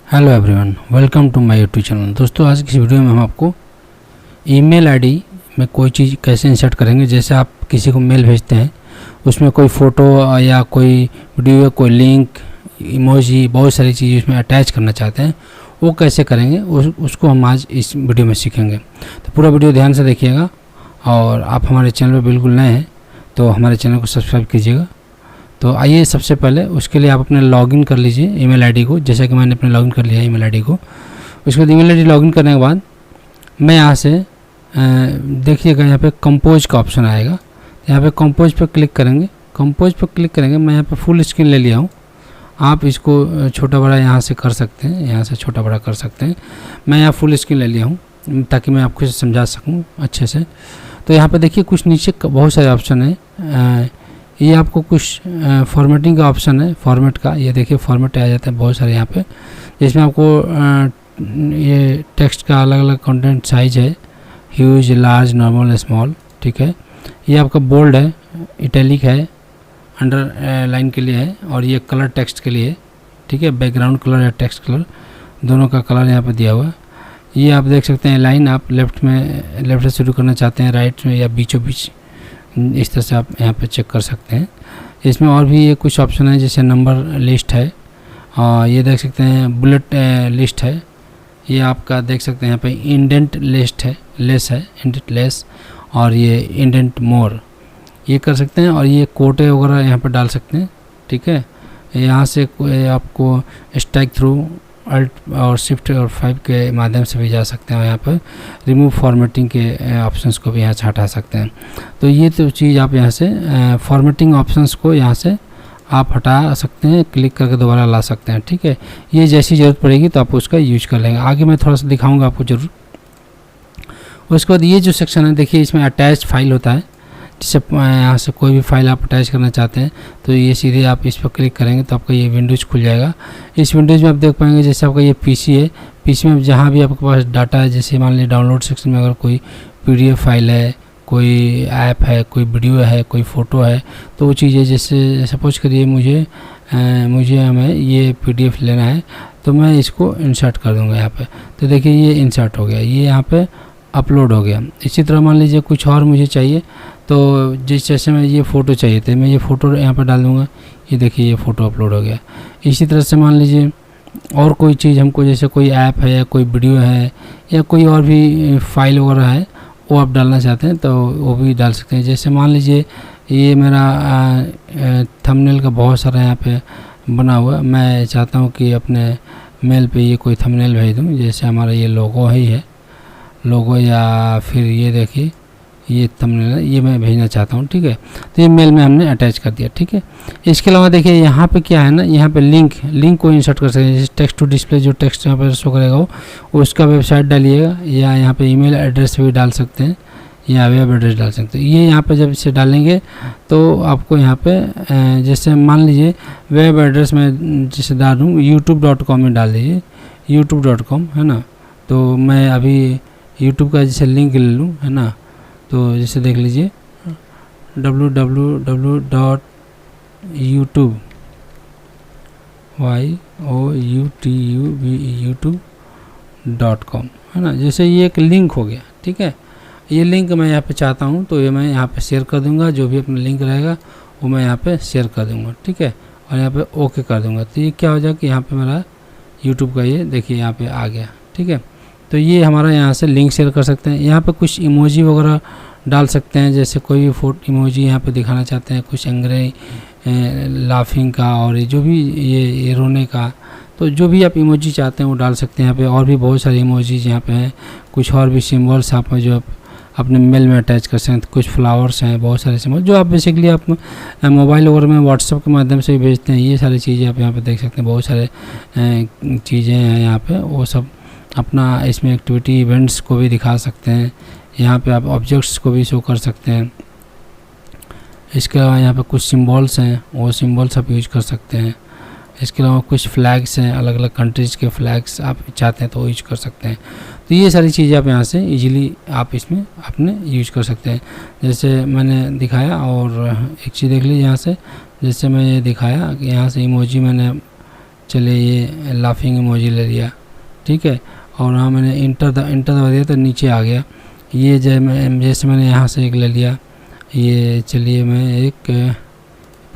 Hello everyone, welcome to my YouTube channel. दोस्तों, आज की वीडियो में हम आपको ईमेल आईडी में कोई चीज़ कैसे इंसर्ट करेंगे। जैसे आप किसी को मेल भेजते हैं, उसमें कोई फ़ोटो या कोई वीडियो, कोई लिंक, इमोजी, बहुत सारी चीज़ उसमें अटैच करना चाहते हैं, वो कैसे करेंगे उसको हम आज इस वीडियो में सीखेंगे। तो पूरा वीडियो ध्यान से देखिएगा। और आप हमारे चैनल पर बिल्कुल नए हैं तो हमारे चैनल को सब्सक्राइब कीजिएगा। तो आइए, सबसे पहले उसके लिए आप अपने लॉगिन कर लीजिए ईमेल आईडी को, जैसा कि मैंने अपने लॉगिन कर लिया है ईमेल आईडी को। उसके बाद ईमेल आईडी लॉगिन करने के बाद मैं यहाँ से देखिएगा, यहाँ पे कंपोज का ऑप्शन आएगा। यहाँ पे कंपोज पर क्लिक करेंगे। कंपोज पर क्लिक करेंगे, मैं यहाँ पे फुल स्क्रीन ले लिया हूँ। आप इसको छोटा बड़ा यहाँ से कर सकते हैं, यहाँ से छोटा बड़ा कर सकते हैं। मैं यहाँ फुल स्क्रीन ले लिया हूँ ताकि मैं आपको समझा सकूँ अच्छे से। तो यहाँ पर देखिए, कुछ नीचे बहुत सारे ऑप्शन है। ये आपको कुछ फॉर्मेटिंग का ऑप्शन है, फॉर्मेट का। ये देखिए, फॉर्मेट आ जाता है बहुत सारे यहाँ पे, जिसमें आपको ये टेक्स्ट का अलग अलग कंटेंट साइज है, ह्यूज, लार्ज, नॉर्मल, स्मॉल। ठीक है, ये आपका बोल्ड है, इटैलिक है, अंडर लाइन के लिए है, और ये कलर टेक्स्ट के लिए। ठीक है, बैकग्राउंड कलर या टेक्स्ट कलर दोनों का कलर यहाँ पर दिया हुआ है। ये आप देख सकते हैं लाइन, आप लेफ्ट से शुरू करना चाहते हैं, राइट में या बीचों बीच, इस तरह से आप यहाँ पे चेक कर सकते हैं। इसमें और भी ये कुछ ऑप्शन है, जैसे नंबर लिस्ट है, और ये देख सकते हैं बुलेट लिस्ट है। ये आपका देख सकते हैं यहाँ पे इंडेंट लिस्ट है, लेस है, इंडेंट लेस, और ये इंडेंट मोर, ये कर सकते हैं। और ये कोटे वगैरह यहाँ पर डाल सकते हैं। ठीक है, यहाँ से आपको स्ट्राइक थ्रू अल्ट और शिफ्ट और 5 के माध्यम से भी जा सकते हैं। और यहाँ पर रिमूव फॉर्मेटिंग के ऑप्शंस को भी यहाँ से हटा सकते हैं। तो ये तो चीज़ आप यहाँ से फॉर्मेटिंग ऑप्शंस को यहाँ से आप हटा सकते हैं, क्लिक करके दोबारा ला सकते हैं। ठीक है, ये जैसी ज़रूरत पड़ेगी तो आप उसका यूज कर लेंगे। आगे मैं थोड़ा सा दिखाऊँगा आपको ज़रूर। उसके बाद ये जो सेक्शन है, देखिए, इसमें अटैच फाइल होता है। जैसे यहाँ से कोई भी फाइल आप अटैच करना चाहते हैं तो ये सीधे आप इस पर क्लिक करेंगे तो आपका ये विंडोज़ खुल जाएगा। इस विंडोज़ में आप देख पाएंगे, जैसे आपका ये पीसी है, पीसी में जहाँ भी आपके पास डाटा है, जैसे मान लीजिए डाउनलोड सेक्शन में अगर कोई पीडीएफ फाइल है, कोई ऐप है, कोई वीडियो है, कोई फ़ोटो है, तो वो चीज़ें, जैसे सपोज करिए हमें ये पीडीएफ लेना है तो मैं इसको इंसर्ट कर दूँगा यहाँ पर। तो देखिए, ये इंसर्ट हो गया, ये यहाँ पर अपलोड हो गया। इसी तरह मान लीजिए कुछ और मुझे चाहिए, तो जैसे मैं ये फ़ोटो चाहिए थे, मैं ये फ़ोटो यहाँ पर डाल दूँगा। ये देखिए, ये फ़ोटो अपलोड हो गया। इसी तरह से मान लीजिए और कोई चीज़ हमको, जैसे कोई ऐप है या कोई वीडियो है या कोई और भी फाइल वगैरह है, वो आप डालना चाहते हैं तो वो भी डाल सकते हैं। जैसे मान लीजिए ये मेरा थंबनेल का बहुत सारा यहाँ पे बना हुआ, मैं चाहता हूँ कि अपने मेल पे ये कोई थंबनेल भेज दूँ। जैसे हमारा ये लोगो ही है, लोगो, या फिर ये देखिए ये थंबनेल है, ये मैं भेजना चाहता हूँ। ठीक है, तो ये मेल में हमने अटैच कर दिया। ठीक है, इसके अलावा देखिए यहाँ पे क्या है ना, यहाँ पे लिंक को इंसर्ट कर सकते हैं। जैसे टेक्स्ट टू डिस्प्ले, जो टेक्स्ट यहाँ पर शो करेगा वो उसका वेबसाइट डालिएगा, या यहाँ पे ईमेल एड्रेस भी डाल सकते हैं, या वेब एड्रेस डाल सकते हैं। ये यहाँ पे जब इसे डालेंगे तो आपको यहाँ पे जैसे मान लीजिए वेब एड्रेस में जैसे डाल दूँ youtube.com में डाल दीजिए, youtube.com है ना। तो मैं अभी यूट्यूब का जैसे लिंक ले लूँ, है ना। तो जैसे देख लीजिए youtube.com है ना। जैसे ये एक लिंक हो गया। ठीक है, ये लिंक मैं यहाँ पे चाहता हूँ तो ये मैं यहाँ पे शेयर कर दूँगा। जो भी अपना लिंक रहेगा वो मैं यहाँ पे शेयर कर दूँगा। ठीक है, और यहाँ पे ओके कर दूँगा। तो ये क्या हो जाएगा कि यहाँ पे मेरा यूट्यूब का ये देखिए यहाँ पे आ गया। ठीक है, तो ये हमारा यहाँ से लिंक शेयर कर सकते हैं। यहाँ पे कुछ इमोजी वगैरह डाल सकते हैं, जैसे कोई भी फोटो इमोजी यहाँ पे दिखाना चाहते हैं, कुछ एंग्री, लाफिंग का, और जो भी ये रोने का, तो जो भी आप इमोजी चाहते हैं वो डाल सकते हैं यहाँ पे। और भी बहुत सारे इमोजीज यहाँ पे हैं, कुछ और भी सिम्बल्स आप जो अपने मेल में अटैच कर सकते हैं। कुछ फ्लावर्स हैं, बहुत सारे सिम्बल जो आप बेसिकली आप मोबाइल वगैरह में व्हाट्सएप के माध्यम से भी भेजते हैं। ये सारी चीज़ें आप यहाँ पे देख सकते हैं, बहुत सारे चीज़ें हैं यहाँ पे। वो सब अपना इसमें एक्टिविटी इवेंट्स को भी दिखा सकते हैं। यहाँ पे आप ऑब्जेक्ट्स को भी शो कर सकते हैं। इसके अलावा यहाँ पे कुछ सिम्बल्स हैं, वो सिम्बल्स आप यूज कर सकते हैं। इसके अलावा कुछ फ्लैग्स हैं, अलग अलग कंट्रीज़ के फ्लैग्स आप चाहते हैं तो वो यूज कर सकते हैं। तो ये सारी चीज़ें आप यहाँ से इजीली आप इसमें अपने यूज कर सकते हैं। जैसे मैंने दिखाया, और एक चीज़ देख लीजिए यहाँ से, जैसे मैं ये दिखाया कि यहाँ से इमोजी मैंने चलिए ये लाफिंग इमोजी ले लिया, ठीक है। और हाँ मैंने इंटर दबा दिया तो नीचे आ गया। ये जैसे मैंने यहाँ से एक ले लिया, ये चलिए मैं एक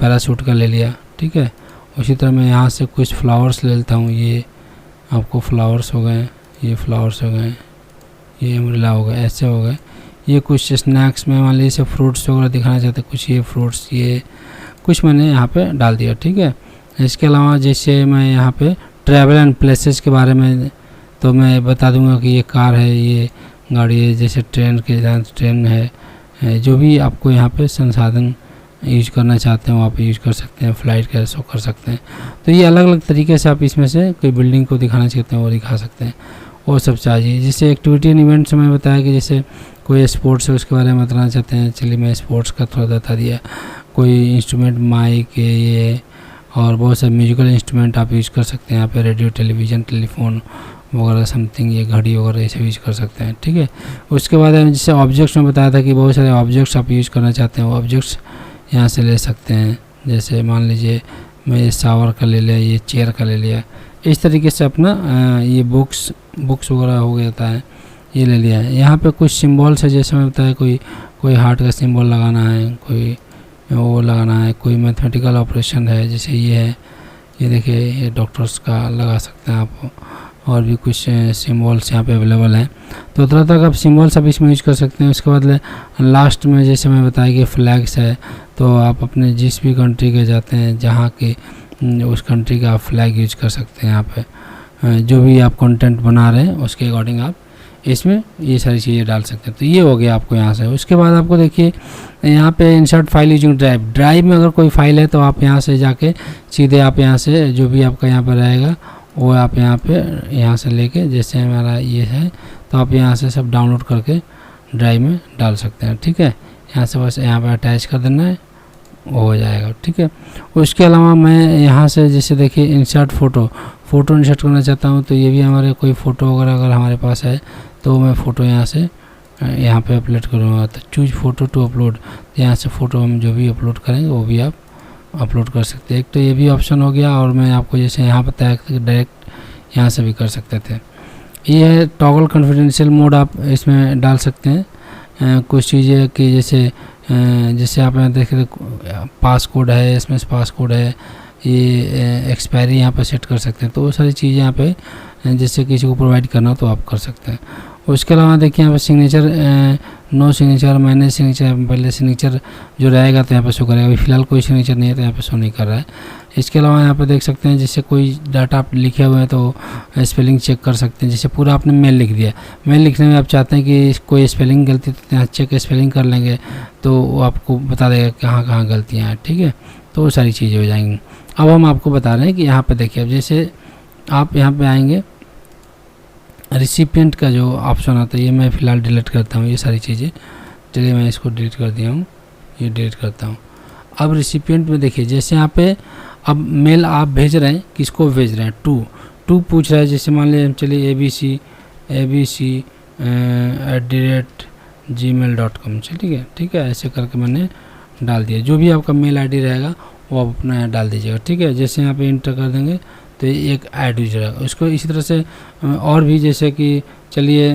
पैराशूट का ले लिया, ठीक है। उसी तरह मैं यहाँ से कुछ फ्लावर्स ले लेता हूँ। ये आपको फ्लावर्स हो गए, ये फ्लावर्स हो गए, ये अम्ब्रेला हो गए, ऐसे हो गए। ये कुछ स्नैक्स में मान लीजिए फ्रूट्स वगैरह दिखाना चाहते हैं, कुछ ये फ्रूट्स, ये कुछ मैंने यहाँ पे डाल दिया, ठीक है। इसके अलावा जैसे मैं यहाँ पे ट्रैवल एंड प्लेसेस के बारे में तो मैं बता दूंगा कि ये कार है, ये गाड़ी है, जैसे ट्रेन के साथ ट्रेन है, जो भी आपको यहाँ पे संसाधन यूज करना चाहते हैं वो आप यूज कर सकते हैं, फ्लाइट कैसे कर सकते हैं। तो ये अलग अलग तरीके से आप इसमें से कोई बिल्डिंग को दिखाना चाहते हैं वो दिखा सकते हैं, वो सब चाहिए। जैसे एक्टिविटी एंड इवेंट्स में बताया कि जैसे कोई स्पोर्ट्स है उसके बारे में बताना चाहते हैं, चलिए मैं स्पोर्ट्स का थोड़ा बता दिया। कोई इंस्ट्रूमेंट, माइक, ये और बहुत सारे म्यूजिकल इंस्ट्रूमेंट आप यूज़ कर सकते हैं यहाँ पे, रेडियो, टेलीविज़न, टेलीफोन वगैरह समथिंग, ये घड़ी वगैरह ये सब यूज़ कर सकते हैं, ठीक है। उसके बाद जैसे ऑब्जेक्ट्स में बताया था कि बहुत सारे ऑब्जेक्ट्स आप यूज़ करना चाहते हैं, वो ऑब्जेक्ट्स यहाँ से ले सकते हैं। जैसे मान लीजिए मैं ये शावर का ले लिया, ये चेयर का ले लिया, इस तरीके से अपना ये बुक्स वगैरह हो जाता है, ये ले लिया है। यहाँ पे कुछ सिम्बॉल्स है, जैसे मैं बताया कोई हार्ट का सिंबल लगाना है, कोई वो लगाना है, कोई मैथमेटिकल ऑपरेशन है, जैसे ये है, ये देखिए ये डॉक्टर्स का लगा सकते हैं आप। और भी कुछ सिम्बॉल्स यहाँ पे अवेलेबल हैं, तो तरह तरह का सिम्बॉल्स आप इसमें यूज कर सकते हैं। उसके बाद लास्ट में जैसे मैं बताया कि फ्लैग्स है, तो आप अपने जिस भी कंट्री के जाते हैं जहाँ के उस कंट्री का आप फ्लैग यूज कर सकते हैं। यहाँ पे जो भी आप कंटेंट बना रहे हैं उसके अकॉर्डिंग आप इसमें ये सारी चीज़ें डाल सकते हैं। तो ये हो गया आपको यहाँ से। उसके बाद आपको देखिए यहाँ पे इंसर्ट फाइल यूजिंग ड्राइव में अगर कोई फाइल है तो आप यहाँ से जाके सीधे आप यहाँ से जो भी आपका यहाँ पर रहेगा वो आप यहाँ से लेके, जैसे हमारा ये है तो आप यहाँ से सब डाउनलोड करके ड्राइव में डाल सकते हैं, ठीक है। यहाँ से बस यहाँ पर अटैच कर देना है, वो हो जाएगा, ठीक है। उसके अलावा मैं यहाँ से जैसे देखिए इंसर्ट फ़ोटो इंसर्ट करना चाहता हूँ, तो ये भी हमारे कोई फ़ोटो वगैरह अगर हमारे पास है तो मैं फ़ोटो यहाँ से यहाँ पे अपलोड करूँगा। तो चूज फ़ोटो टू अपलोड, तो यहाँ से फ़ोटो हम जो भी अपलोड करेंगे वो भी आप अपलोड कर सकते हैं। एक तो ये भी ऑप्शन हो गया, और मैं आपको जैसे यहाँ बताया कि डायरेक्ट यहाँ से भी कर सकते थे। ये है टॉगल कॉन्फिडेंशियल मोड, आप इसमें डाल सकते हैं कुछ चीज़ें कि जैसे आप यहाँ देख रहे पास कोड है, एसएमएस पास कोड है, ये एक्सपायरी यहाँ पर सेट कर सकते हैं। तो वो सारी चीज़ें यहाँ पे जैसे किसी को प्रोवाइड करना तो आप कर सकते हैं। उसके अलावा देखिए यहाँ पे signature, no signature, manage signature, पहले सिग्नेचर जो रहेगा तो यहाँ पे शो करेगा। अभी फिलहाल कोई सिग्नेचर नहीं है तो यहाँ पे शो नहीं कर रहा है। इसके अलावा यहाँ पे देख सकते हैं जैसे कोई डाटा आप लिखे हुए हैं तो स्पेलिंग चेक कर सकते हैं। जैसे पूरा आपने मेल लिख दिया, मेल लिखने में आप चाहते हैं कि कोई स्पेलिंग गलती तो यहाँ चेक स्पेलिंग कर लेंगे तो वो आपको बता देगा कहाँ कहाँ गलतियाँ हैं, ठीक है। तो वो सारी चीज़ें हो जाएंगी। अब हम आपको बता रहे हैं कि यहाँ पे देखिए, अब जैसे आप यहाँ पे आएंगे रिसिपिएंट का जो ऑप्शन आता है, ये मैं फ़िलहाल डिलीट करता हूँ ये सारी चीज़ें। चलिए मैं इसको डिलीट कर दिया हूँ, ये डिलीट करता हूँ। अब रिसिपिएंट में देखिए जैसे यहाँ पे अब मेल आप भेज रहे हैं, किसको भेज रहे हैं, टू पूछ रहा है। जैसे मान लीजिए चलिए abc@gmail.com, ठीक है। ऐसे करके मैंने डाल दिया। जो भी आपका मेल आईडी रहेगा वो आप अपना यहाँ डाल दीजिएगा, ठीक है। जैसे यहाँ पे इंटर कर देंगे तो एक ऐड हो जाएगा। उसको इसी तरह से और भी, जैसे कि चलिए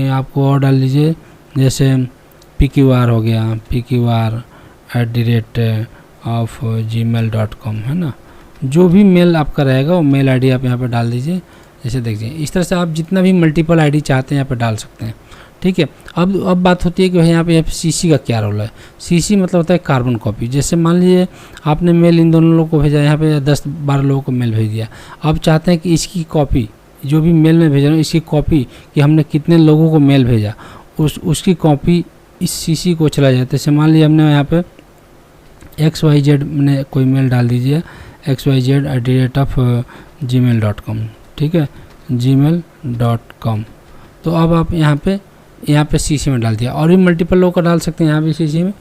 आपको और डाल दीजिए, जैसे PQR हो गया, PQR@gmail.com, है ना। जो भी मेल आपका रहेगा वो मेल आईडी आप यहाँ पर डाल दीजिए। जैसे देखिए इस तरह से आप जितना भी मल्टीपल आईडी चाहते हैं यहाँ पर डाल सकते हैं, ठीक है। अब बात होती है कि यहाँ पे CC का क्या रोल है। CC मतलब होता है कार्बन कॉपी। जैसे मान लीजिए आपने मेल इन दोनों लोगों को भेजा, यहाँ पे 10-12 लोगों को मेल भेज दिया। अब चाहते हैं कि इसकी कॉपी, जो भी मेल में भेजा इसकी कॉपी, कि हमने कितने लोगों को मेल भेजा, उसकी कॉपी इस CC को चला जाए। जैसे मान लीजिए हमने यहाँ पे XYZ ने कोई मेल डाल दीजिए, XYZ@gmail.com, ठीक है, gmail.com। तो अब आप यहाँ पे CC में डाल दिया, और भी मल्टीपल लोग का डाल सकते हैं यहाँ पे CC में।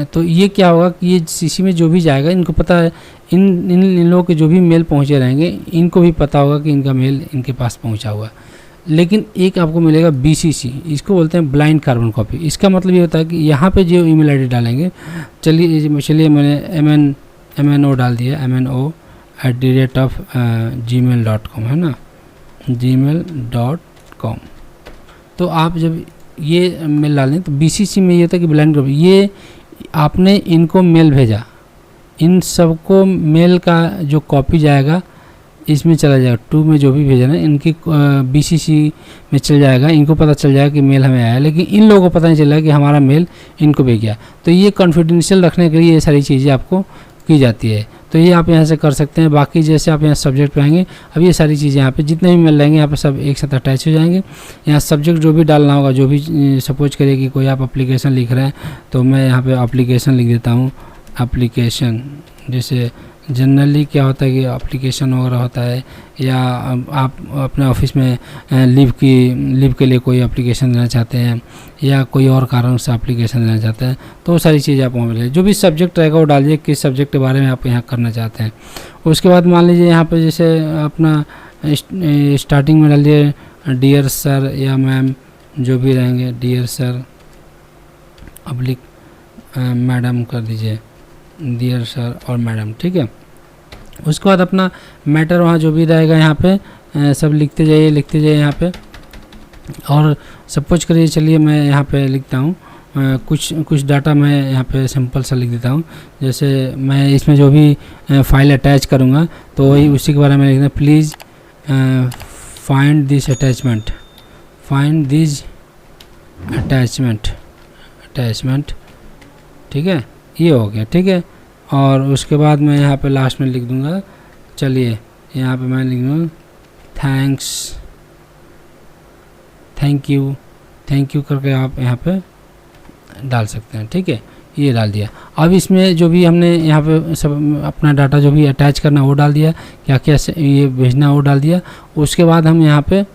तो ये क्या होगा कि ये CC में जो भी जाएगा इनको पता है, इन लोगों के जो भी मेल पहुँचे रहेंगे इनको भी पता होगा कि इनका मेल इनके पास पहुँचा हुआ है। लेकिन एक आपको मिलेगा BCC, इसको बोलते हैं ब्लाइंड कार्बन कॉपी। इसका मतलब ये होता है कि यहाँ पे जो ईमेल आईडी डालेंगे, चलिए मैंने MNO डाल दिया, MNO gmail.com है ना, gmail.com। तो आप जब ये मेल डालें तो BCC में ये होता है कि ब्लाइंड ग्रुप, ये आपने इनको मेल भेजा, इन सबको मेल का जो कॉपी जाएगा इसमें चला जाएगा, 2 में जो भी भेजा ना इनकी BCC में चल जाएगा, इनको पता चल जाएगा कि मेल हमें आया, लेकिन इन लोगों को पता नहीं चला कि हमारा मेल इनको भेज गया। तो ये कॉन्फिडेंशियल रखने के लिए ये सारी चीज़ें आपको की जाती है। तो ये आप यहाँ से कर सकते हैं। बाकी जैसे आप यहाँ सब्जेक्ट पे आएंगे, अब ये सारी चीज़ें यहाँ पे जितने भी मिल रहेंगे यहाँ पे सब एक साथ अटैच हो जाएंगे। यहाँ सब्जेक्ट जो भी डालना होगा, जो भी सपोज करिए कि कोई आप एप्लीकेशन लिख रहे हैं तो मैं यहाँ पे एप्लीकेशन लिख देता हूँ। एप्लीकेशन जैसे जनरली क्या होता है कि एप्लीकेशन वगैरह होता है, या आप अपने ऑफिस में लीव के लिए कोई एप्लीकेशन देना चाहते हैं, या कोई और कारण से एप्लीकेशन देना चाहते हैं, तो वो सारी चीज़ें आप वहाँ मिलेगी। जो भी सब्जेक्ट रहेगा वो डालिए, किस सब्जेक्ट के बारे में आप यहाँ करना चाहते हैं। उसके बाद मान लीजिए यहाँ पे जैसे अपना स्टार्टिंग में डालिए डियर सर या मैम, जो भी रहेंगे, डियर सर अब्लिक मैडम कर दीजिए, डियर सर और मैडम, ठीक है। उसके बाद अपना मैटर वहाँ जो भी रहेगा यहाँ पे सब लिखते जाइए यहाँ पे। और सपोज करिए, चलिए मैं यहाँ पे लिखता हूँ कुछ डाटा मैं यहाँ पे सिंपल सा लिख देता हूँ। जैसे मैं इसमें जो भी फाइल अटैच करूँगा तो वही उसी के बारे में लिखना, please find this attachment, find this attachment, ठीक है, ये हो गया, ठीक है। और उसके बाद मैं यहाँ पे लास्ट में लिख दूँगा, चलिए यहाँ पे मैं लिख दूँगा थैंक यू करके आप यहाँ पे डाल सकते हैं, ठीक है। ये डाल दिया। अब इसमें जो भी हमने यहाँ पे सब अपना डाटा जो भी अटैच करना वो डाल दिया, क्या क्या ये भेजना वो डाल दिया। उसके बाद हम यहाँ पे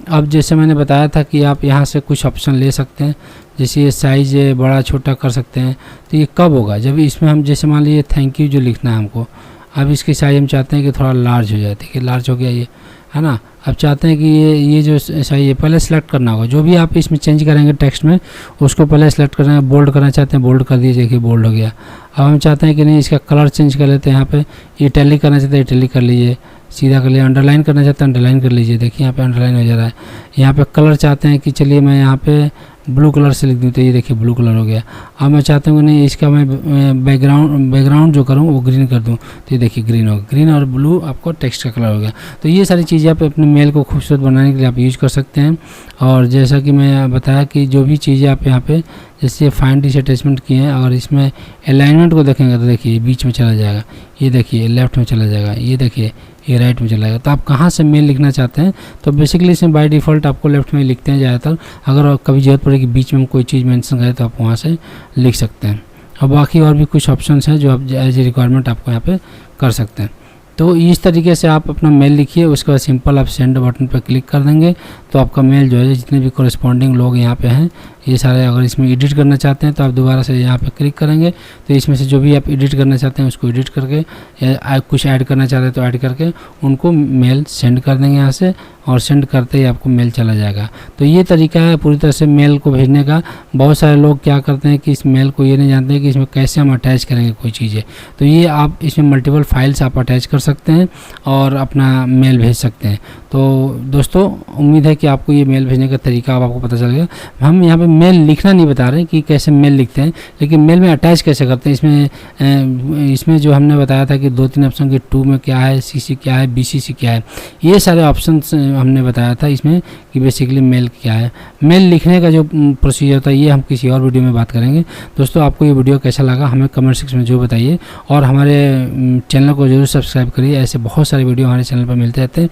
अब जैसे मैंने बताया था कि आप यहाँ से कुछ ऑप्शन ले सकते हैं, जैसे ये साइज़ बड़ा छोटा कर सकते हैं। तो ये कब होगा, जब इसमें हम जैसे मान लीजिए थैंक यू जो लिखना है हमको, अब इसकी साइज़ हम चाहते हैं कि थोड़ा लार्ज हो जाए, ठीक है, लार्ज हो गया ये, है ना। अब चाहते हैं कि ये जो साइज़ है पहले सेलेक्ट करना होगा, जो भी आप इसमें चेंज करेंगे टेक्स्ट में उसको पहले सेलेक्ट करना है। बोल्ड करना चाहते हैं, बोल्ड कर दीजिए, देखिए बोल्ड हो गया। अब हम चाहते हैं कि नहीं इसका कलर चेंज कर लेते हैं, यहाँ पे इटैलिक करना चाहते हैं इटैलिक कर लीजिए, सीधा कर लिया। अंडरलाइन करना चाहते हैं अंडरलाइन कर लीजिए, देखिए यहाँ पे अंडरलाइन हो जा रहा है। यहाँ पे कलर चाहते हैं कि चलिए मैं यहाँ पे ब्लू कलर से लिख दूँ, तो ये देखिए ब्लू कलर हो गया। अब मैं चाहता हूँ कि नहीं इसका मैं बैकग्राउंड जो करूँ वो ग्रीन कर दूँ, तो ये देखिए ग्रीन हो गया। ग्रीन और ब्लू आपको टेक्स्ट का कलर हो गया। तो ये सारी चीज़ें आप अपने मेल को खूबसूरत बनाने के लिए आप यूज़ कर सकते हैं। और जैसा कि मैं बताया कि जो भी चीज़ें आप यहाँ पे जैसे फाइंड दिस अटैचमेंट किए हैं, और इसमें अलाइनमेंट को देखेंगे तो देखिए बीच में चला जाएगा, ये देखिए लेफ्ट में चला जाएगा, ये देखिए ये राइट में चला जाएगा। तो आप कहाँ से मेल लिखना चाहते हैं, तो बेसिकली इसमें बाय डिफ़ॉल्ट आपको लेफ्ट में लिखते हैं ज़्यादातर। अगर कभी ज़रूरत पड़ेगी बीच में हम कोई चीज़ मेंशन करें तो आप वहाँ से लिख सकते हैं। और बाकी और भी कुछ ऑप्शंस हैं जो आप एज ए रिक्वायरमेंट आपको यहाँ पे कर सकते हैं। तो इस तरीके से आप अपना मेल लिखिए, उसके बाद सिंपल आप सेंड बटन पर क्लिक कर देंगे तो आपका मेल जो है जितने भी कॉरेस्पॉन्डिंग लोग यहाँ पे हैं ये सारे, अगर इसमें एडिट करना चाहते हैं तो आप दोबारा से यहाँ पे क्लिक करेंगे तो इसमें से जो भी आप एडिट करना चाहते हैं उसको एडिट करके, या कुछ ऐड करना चाहते हैं तो ऐड करके उनको मेल सेंड कर देंगे यहाँ से, और सेंड करते ही आपको मेल चला जाएगा। तो ये तरीका है पूरी तरह से मेल को भेजने का। बहुत सारे लोग क्या करते हैं कि इस मेल को ये नहीं जानते हैं कि इसमें कैसे हम अटैच करेंगे कोई चीज़ें। तो ये आप इसमें मल्टीपल फाइल्स आप अटैच कर सकते हैं और अपना मेल भेज सकते हैं। तो दोस्तों उम्मीद है कि आपको ये मेल भेजने का तरीका आपको पता चल गया। हम यहाँ पे मेल लिखना नहीं बता रहे कि कैसे मेल लिखते हैं, लेकिन मेल में अटैच कैसे करते हैं। इसमें जो हमने बताया था कि 2-3 ऑप्शन के 2 में क्या है, CC क्या है, BCC क्या है, ये सारे ऑप्शन हमने बताया था इसमें कि बेसिकली मेल क्या है। मेल लिखने का जो प्रोसीजर होता है ये हम किसी और वीडियो में बात करेंगे। दोस्तों आपको ये वीडियो कैसा लगा हमें कमेंट सेक्शन में जो बताइए, और हमारे चैनल को जरूर सब्सक्राइब करिए। ऐसे बहुत सारे वीडियो हमारे चैनल पर मिलते रहते हैं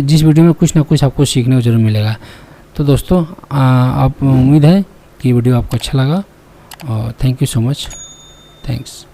जिस वीडियो में कुछ ना कुछ आपको सीखने को जरूर मिलेगा। तो दोस्तों आप उम्मीद है कि वीडियो आपको अच्छा लगा, और thank you so much, thanks.